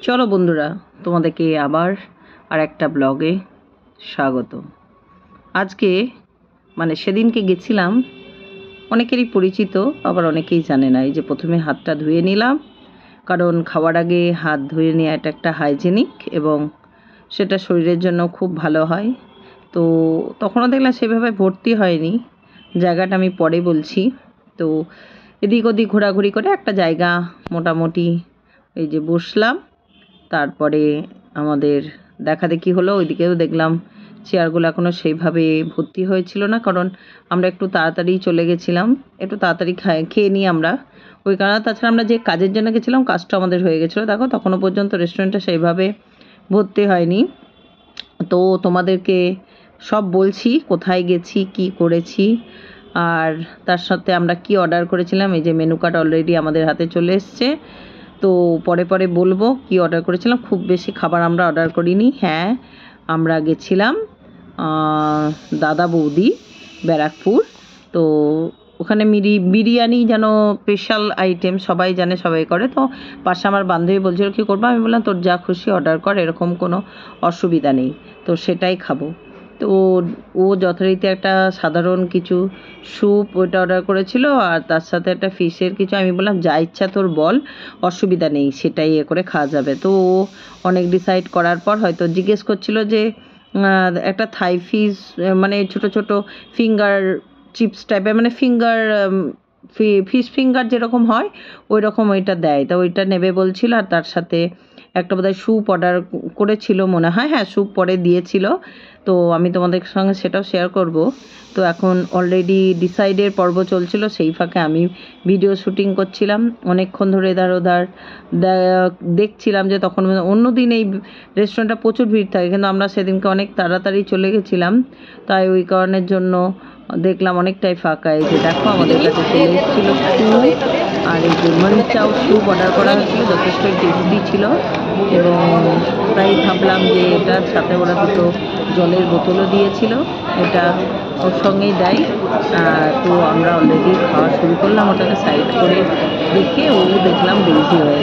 চলো বন্ধুরা, তোমাদেরকে আবার আর একটা ব্লগে স্বাগত। আজকে সেদিনকে গেছিলাম, অনেকেরই পরিচিত, আবার অনেকেই জানে না। এই যে প্রথমে হাতটা ধুয়ে নিলাম, কারণ খাওয়ার আগে হাত ধুয়ে নেওয়া এটা একটা হাইজেনিক এবং সেটা শরীরের জন্য খুব ভালো হয়। তো তখনও দেখলাম সেভাবে ভর্তি হয়নি, জায়গাটা আমি পরে বলছি। তো এদিক ওদিক ঘোরাঘুরি করে একটা জায়গা মোটামুটি এই যে বসলাম। তারপরে আমাদের দেখাদেখি হলো, ওইদিকেও দেখলাম চেয়ারগুলো এখনও সেইভাবে ভর্তি হয়েছিল না, কারণ আমরা একটু তাড়াতাড়ি চলে গেছিলাম, একটু তাড়াতাড়ি খেয়ে নিই আমরা ওই কারণে। তাছাড়া আমরা যে কাজের জন্য গেছিলাম কাজটা আমাদের হয়ে গেছিলো, দেখো তখনও পর্যন্ত রেস্টুরেন্টটা সেইভাবে ভর্তি হয়নি। তো তোমাদেরকে সব বলছি, কোথায় গেছি, কি করেছি, আর তার সাথে আমরা কি অর্ডার করেছিলাম। এই যে মেনু কার্ড অলরেডি আমাদের হাতে চলে এসছে, তো পরে পরে বলবো কি অর্ডার করেছিলাম। খুব বেশি খাবার আমরা অর্ডার করিনি। হ্যাঁ, আমরা গেছিলাম দাদা বৌদি ব্যারাকপুর। তো ওখানে বিরিয়ানি যেন স্পেশাল আইটেম, সবাই জানে, সবাই করে। তো পাশে আমার বান্ধবী বলছিল কী করবো, আমি বললাম তোর যা খুশি অর্ডার কর, এরকম কোনো অসুবিধা নেই, তো সেটাই খাবো। তো ও যথারীতি একটা সাধারণ কিছু স্যুপ ওইটা অর্ডার করেছিল, আর তার সাথে একটা ফিশের কিছু। আমি বললাম যা ইচ্ছা তোর বল, অসুবিধা নেই, সেটাই করে খাওয়া যাবে। তো ও অনেক ডিসাইড করার পর হয়তো জিজ্ঞেস করছিল যে একটা থাই ফিশ, ছোট ছোট ফিঙ্গার চিপস টাইপের, ফিঙ্গার ফিশ ফিঙ্গার যেরকম হয় ওই রকম ওইটা দেয়, তো ওইটা নেবে বলছিল। আর তার সাথে একটা বোধহয় স্যুপ অর্ডার করেছিল মনে হয়, হ্যাঁ স্যুপ পরে দিয়েছিল। তো আমি তোমাদের সঙ্গে সেটাও শেয়ার করব। তো এখন অলরেডি ডিসাইডের পর্ব চলছিল, সেই ফাঁকে আমি ভিডিও শ্যুটিং করছিলাম অনেকক্ষণ ধরে, এধার ওধার দেখছিলাম। যে তখন অন্য দিন এই রেস্টুরেন্টটা প্রচুর ভিড় থাকে, কিন্তু আমরা সেদিনকে অনেক তাড়াতাড়ি চলে গেছিলাম, তাই ওই কারণের জন্য দেখলাম অনেকটাই ফাঁকা। এই যে দেখো আমাদের কাছে চলে এসেছিল স্যুপ, আর এই যে মরিচাও স্যুপ অর্ডার করা হয়েছিল, যথেষ্ট টেস্টি ছিল। এবং প্রায় ভাবলাম যে এটার সাথে ওরা দুটো জলের বোতলও দিয়েছিল, এটা ওর সঙ্গেই দেয়। তো আমরা অলরেডি খাওয়া শুরু করলাম, ওটাকে সাইড করে দেখে ও দেখলাম বেশি হয়ে